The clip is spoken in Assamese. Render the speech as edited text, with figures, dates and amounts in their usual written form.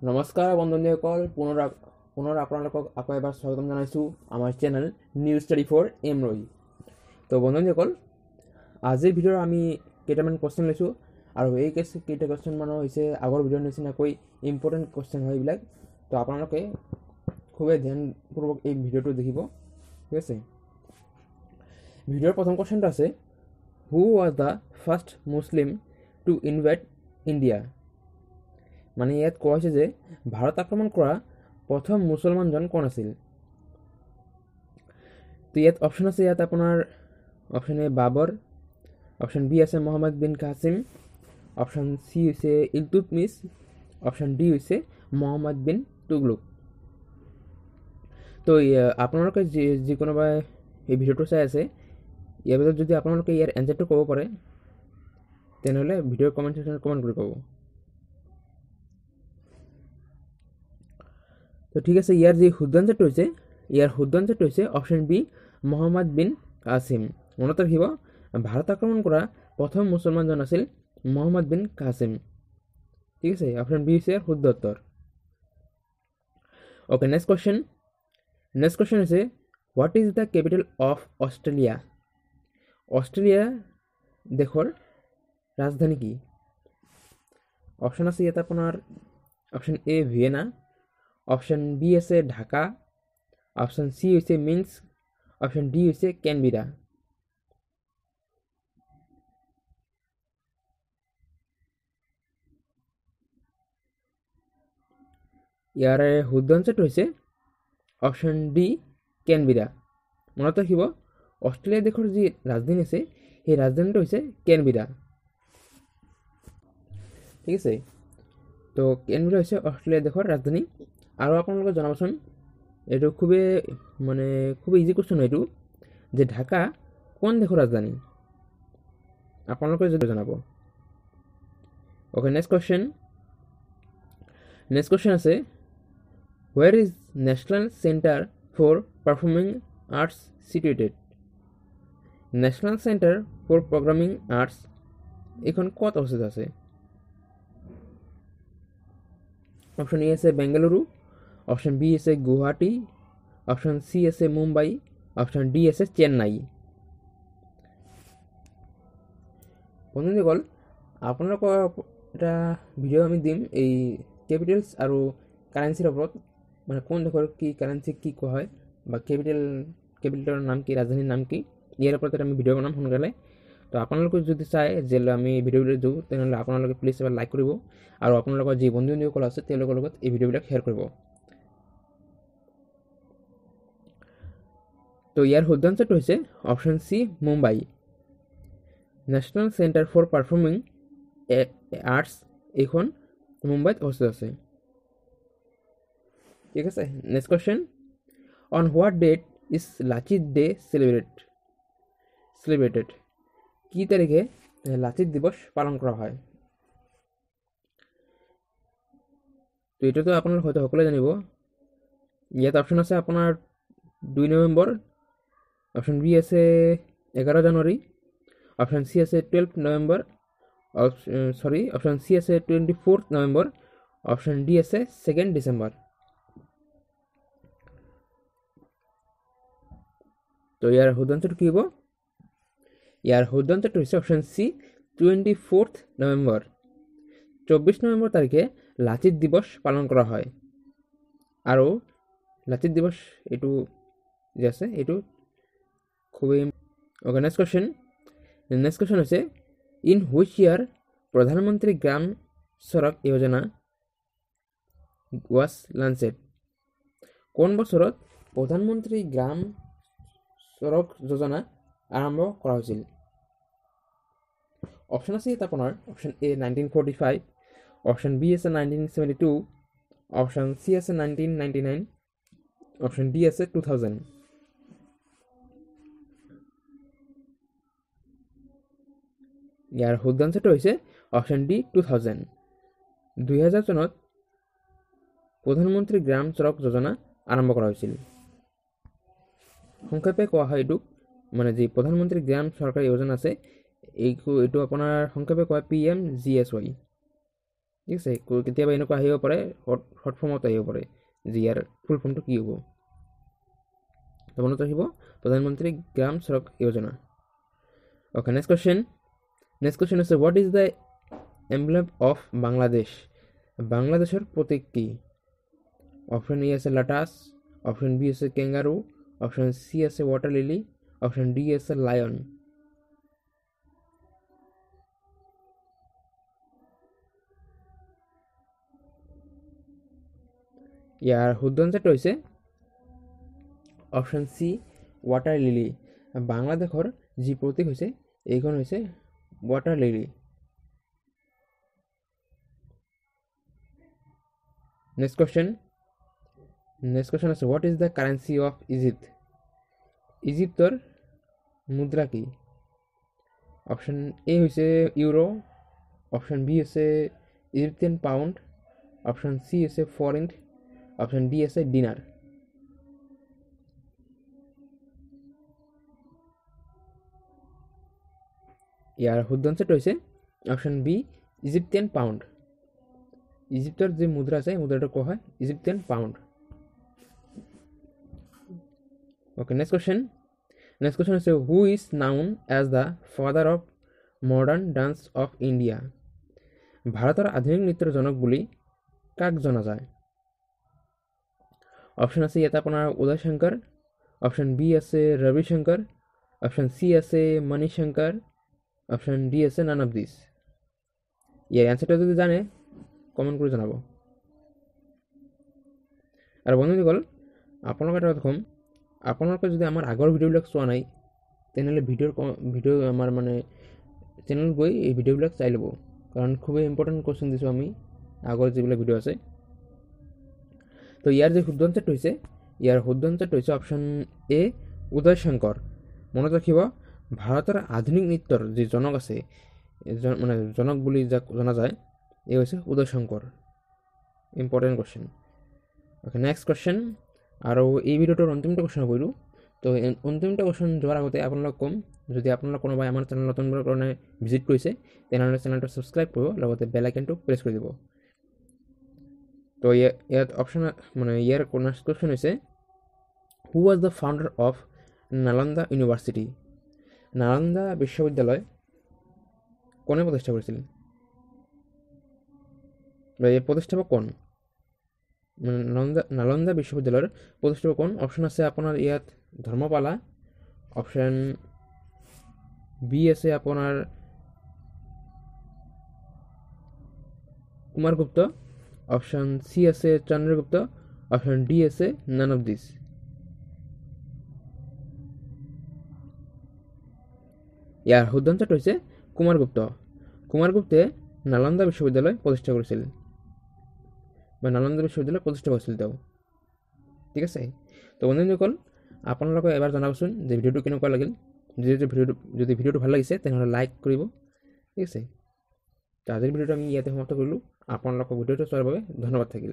নমস্কাৰ বন্ধুসকল, পুনৰ আপোনালোকক আকৌ এবাৰ স্বাগতম জনাইছোঁ আমাৰ চেনেল নিউজ ষ্টাডি ফৰ এমৰই। তো বন্ধুসকল, আজিৰ ভিডিঅ'ত আমি কেইটামান কুৱেশ্যন লৈছোঁ আৰু এই কেইটা কুৱেশ্যন মানে হৈছে আগৰ ভিডিঅ'ৰ নিচিনাকৈ ইম্পৰ্টেণ্ট কুৱেশ্যন হয় এইবিলাক। তো আপোনালোকে খুবেই ধ্যানপূৰ্বক এই ভিডিঅ'টো দেখিব, ঠিক আছে। ভিডিঅ'ৰ প্ৰথম কুৱেশ্যনটো আছে, who was the first Muslim to invite India. মানে ইয়াত কোৱা হৈছে যে ভাৰত আক্ৰমণ কৰা প্ৰথম মুছলমানজন কোন আছিল। তো ইয়াত অপশ্যন আছে, ইয়াত আপোনাৰ অপশ্যন এ বাবৰ, অপশ্যন বি আছে মহম্মদ বিন কাছিম, অপশ্যন চি হৈছে ইলতুৎমিছ, অপশ্যন ডি হৈছে মহম্মদ বিন তুগলুক। তো আপোনালোকে যিকোনোবাই এই ভিডিঅ'টো চাই আছে, ইয়াৰ ভিতৰত যদি আপোনালোকে ইয়াৰ এনচাৰটো ক'ব পাৰে তেনেহ'লে ভিডিঅ'ৰ কমেণ্ট ছেকশ্যনত কমেণ্ট কৰি ক'ব। তো ঠিক আছে, ইয়াৰ যি শুদ্ধ আনচাৰটো হৈছে অপশ্যন বি মহম্মদ বিন কাছিম। মনত ৰাখিব, ভাৰত আক্ৰমণ কৰা প্ৰথম মুছলমানজন আছিল মহম্মদ বিন কাছিম, ঠিক আছে। অপশ্যন বি হৈছে শুদ্ধ উত্তৰ। অ'কে, নেক্সট কুৱেশ্যন হৈছে, what is the capital of Australia. Australia দেশৰ ৰাজধানী কি? অপশ্যন আছে ইয়াত আপোনাৰ option A Vienna, option B আছে ঢাকা, অপশ্যন চি হৈছে মিন্স্ক, অপশ্যন ডি হৈছে কেনবেৰা। ইয়াৰে শুদ্ধ আনচাৰটো হৈছে অপশ্যন ডি কেনবেৰা। মনত ৰাখিব, অষ্ট্ৰেলিয়া দেশৰ যি ৰাজধানী আছে সেই ৰাজধানীটো হৈছে কেনবেৰা, ঠিক আছে। তো কেনবেৰা হৈছে অষ্ট্ৰেলিয়া দেশৰ ৰাজধানী। আৰু আপোনালোকে জনাবচোন, এইটো খুবেই ইজি কুৱেশ্যন হয় এইটো, যে ঢাকা কোন দেশৰ ৰাজধানী, আপোনালোকে যদি জনাব। অ'কে, নেক্সট কুৱেশ্যন আছে, where is national centre for performing arts situated. National centre for programming arts এইখন ক'ত অৱস্থিত আছে? অপশ্যন এ আছে বেংগালুৰু, অপশ্যন বি আছে গুৱাহাটী, অপশ্যন চি আছে মুম্বাই, অপশ্যন ডি আছে চেন্নাই। বন্ধুসকল, আপোনালোকৰ এটা ভিডিঅ' আমি দিম এই কেপিটেলছ আৰু কাৰেঞ্চিৰ ওপৰত, মানে কোন দেশৰ কি কাৰেঞ্চি কি কোৱা হয়, বা কেপিটেলৰ নাম কি, ৰাজধানীৰ নাম কি, ইয়াৰ ওপৰত আমি ভিডিঅ' বনাম সোনকালে। তো আপোনালোকে যদি চাই যে আমি ভিডিঅ'বিলাক দিওঁ তেনেহ'লে আপোনালোকে প্লিজ এবাৰ লাইক কৰিব আৰু আপোনালোকৰ যি বন্ধুসকল আছে তেওঁলোকৰ লগত এই ভিডিঅ'বিলাক শ্বেয়াৰ কৰিব। তো ইয়াৰ শুদ্ধ আনচাৰটো হৈছে option C Mumbai. National centre for performing arts এইখন মুম্বাইত অৱস্থিত আছে, ঠিক আছে। Next question, on what date is Lachit day celebrated. কি তাৰিখে লাচিত দিৱস পালন কৰা হয়? তো এইটোতো আপোনালোক হয়তো সকলোৱে জানিব। ইয়াত অপশ্যন আছে আপোনাৰ 2 নৱেম্বৰ, অপশ্যন বি আছে 11 জানুৱাৰী, অপশ্যন চি আছে 12 নৱেম্বৰ, অপশ্যন চি আছে 24 নৱেম্বৰ, অপশ্যন ডি আছে 2 ডিচেম্বৰ। তো ইয়াৰ শুদ্ধ আনচাৰটো কি হ'ব? ইয়াৰ শুদ্ধ আনচাৰটো হৈছে অপশ্যন চি 24 নৱেম্বৰ। 24 নৱেম্বৰ তাৰিখে লাচিত দিৱস পালন কৰা হয়। আৰু লাচিত দিৱস এইটো যে আছে এইটো খুবেই অ'কে। নেক্সট কুৱেশ্যন হৈছে, ইন হুইচ ইয়াৰ প্ৰধানমন্ত্ৰী গ্ৰাম চড়ক যোজনা ৱাজ লঞ্চেড। কোন বছৰত প্ৰধানমন্ত্ৰী গ্ৰাম চড়ক যোজনা আৰম্ভ কৰা হৈছিল? অপশ্যন আছে ইয়াত আপোনাৰ অপশ্যন এ 1945, অপশ্যন বি আছে 1972, অপশ্যন চি আছে 1999, অপশ্যন ডি আছে 2000। ইয়াৰ শুদ্ধ আনচাৰটো হৈছে অপশ্যন ডি 2000। 2000 চনত প্ৰধানমন্ত্ৰী গ্ৰাম চড়ক যোজনা আৰম্ভ কৰা হৈছিল। সংক্ষেপে কোৱা হয় এইটোক, মানে যি প্ৰধানমন্ত্ৰী গ্ৰাম চৰকাৰী যোজনা আছে এইটো আপোনাৰ সংক্ষেপে কোৱা PMGSY, ঠিক আছে, কেতিয়াবা এনেকুৱা আহিব পাৰে শৰ্ট ফৰ্মত আহিব পাৰে যে ইয়াৰ ফুল ফৰ্মটো কি হ'ব। তো মনত ৰাখিব প্ৰধানমন্ত্ৰী গ্ৰাম সড়ক যোজনা। Okay, next question. Next question is what is the emblem of Bangladesh? বাংলাদেশের প্রতীক কি? অপশন এ আছে লটাস, অপশন বি আছে ক্যাঙ্গারু, অপশন সি আছে ওয়াটার লিলি, অপশন ডি আছে লায়ন। ইয়াৰ শুদ্ধ আনসাৰটো হৈছে অপশন সি ওয়াটাৰ লিলি। বাংলাদেশৰ যি প্ৰতীক হৈছে এইখন হৈছে water lily. Next question is what is the currency of Egypt? ইজিপ্টৰ মুদ্ৰা কি? অপশন এ হৈছে ইউরো, অপশন বি হৈছে ইজিপ্টিয়ান পাউন্ড, অপশন সি হৈছে ফরেন্ট, অপশন ডি আছে ডিনার। ইয়াৰ শুদ্ধ আনসাৰটো হৈছে অপশন বি ইজিপ্টিয়ান পাউন্ড। ইজিপ্টৰ যে মুদ্ৰা আছে মুদ্ৰাটো কোৱা হয় Egyptian pound. Okay, next question is who is known as the father of modern dance of India? ভারতের আধুনিক নৃত্যের জনক বুলি কাক জনা যায়? অপশন আছে ইয়াত আপোনাৰ উদয় শংকৰ, অপশন বি আছে ৰবি শংকৰ, অপশন সি আছে মণি শংকৰ, অপশন ডি আছে নান অফ দিস। ইয়াৰ এনসাৰটা যদি জানে কমেন্ট কৰে জানাব। আৰ বন্ধুসকল আপোনালোকে এটা কথা ক'ম, আপোনালোকে যদি আমাৰ আগৰ ভিডিঅ'বিলাক চোৱা নাই তেনেহ'লে ভিডিঅ' আমাৰ মানে চেনেলত গৈ এই ভিডিঅ'বিলাক চাই ল'ব, কাৰণ খুবেই ইম্পৰ্টেণ্ট কুৱেশ্যন দিছোঁ আমি আগৰ যিবিলাক ভিডিঅ' আছে। তো ইয়াৰ যে শুদ্ধ আনসাৰটো হৈছে অপশ্যন এ উদয় শংকৰ। মনত ৰাখিব ভাৰতৰ আধুনিক নৃত্যৰ যি জনক আছে মানে জনক বুলি যাক জনা যায় এই হৈছে Uday Shankar. Important question. Okay, next question. আৰু এই ভিডিঅ'টোৰ অন্তিমটা কুৱেশ্যন কৰিলোঁ। তো অন্তিমটা কুৱেশ্যন যোৱাৰ আগতে আপোনালোক ক'ম যদি আপোনালোক কোনোবাই আমাৰ চেনেল নতুনবাৰৰ কাৰণে ভিজিট কৰিছে তেনেহ'লে চেনেলটো ছাবস্ক্ৰাইব কৰিব, লগতে বেল আইকনটো প্ৰেছ কৰি দিব। তো ইয়াত অপশ্যন মানে ইয়াৰ নেক্সট কুৱেশ্যন হৈছে who was the founder of Nalanda university? Nalanda বিশ্ববিদ্যালয় কোনে প্ৰতিষ্ঠা কৰিছিল? এই প্ৰতিষ্ঠাপক কোন? নালন্দা বিশ্ববিদ্যালয়ের প্রতিষ্ঠাপক কোন? অপশন আছে আপনার ইয়াত ধর্মপালা, অপশন বি আছে আপনার কুমারগুপ্ত, অপশন সি আছে চন্দ্রগুপ্ত, অপশন ডি আছে নান অফ দিস। ইয়াৰ শুদ্ধ আনসাৰটা হৈছে কুমাৰগুপ্ত। কুমাৰগুপ্তে নালন্দা বিশ্ববিদ্যালয় প্ৰতিষ্ঠা কৰিছিল বা নালন্দা বিশ্ববিদ্যালয় প্ৰতিষ্ঠা কৰিছিল তেওঁ। ঠিক আছে, তো বন্ধুসকল আপোনালোকে এবাৰ জনাবচোন যে ভিডিঅ'টো কেনেকুৱা লাগিল। যদি ভিডিঅ'টো ভাল লাগিছে তেনেহ'লে লাইক কৰিব। ঠিক আছে, তো আজিৰ ভিডিঅ'টো আমি ইয়াতে সমাপ্ত কৰিলোঁ। আপোনালোকক ভিডিঅ'টো চোৱাৰ বাবে ধন্যবাদ থাকিল।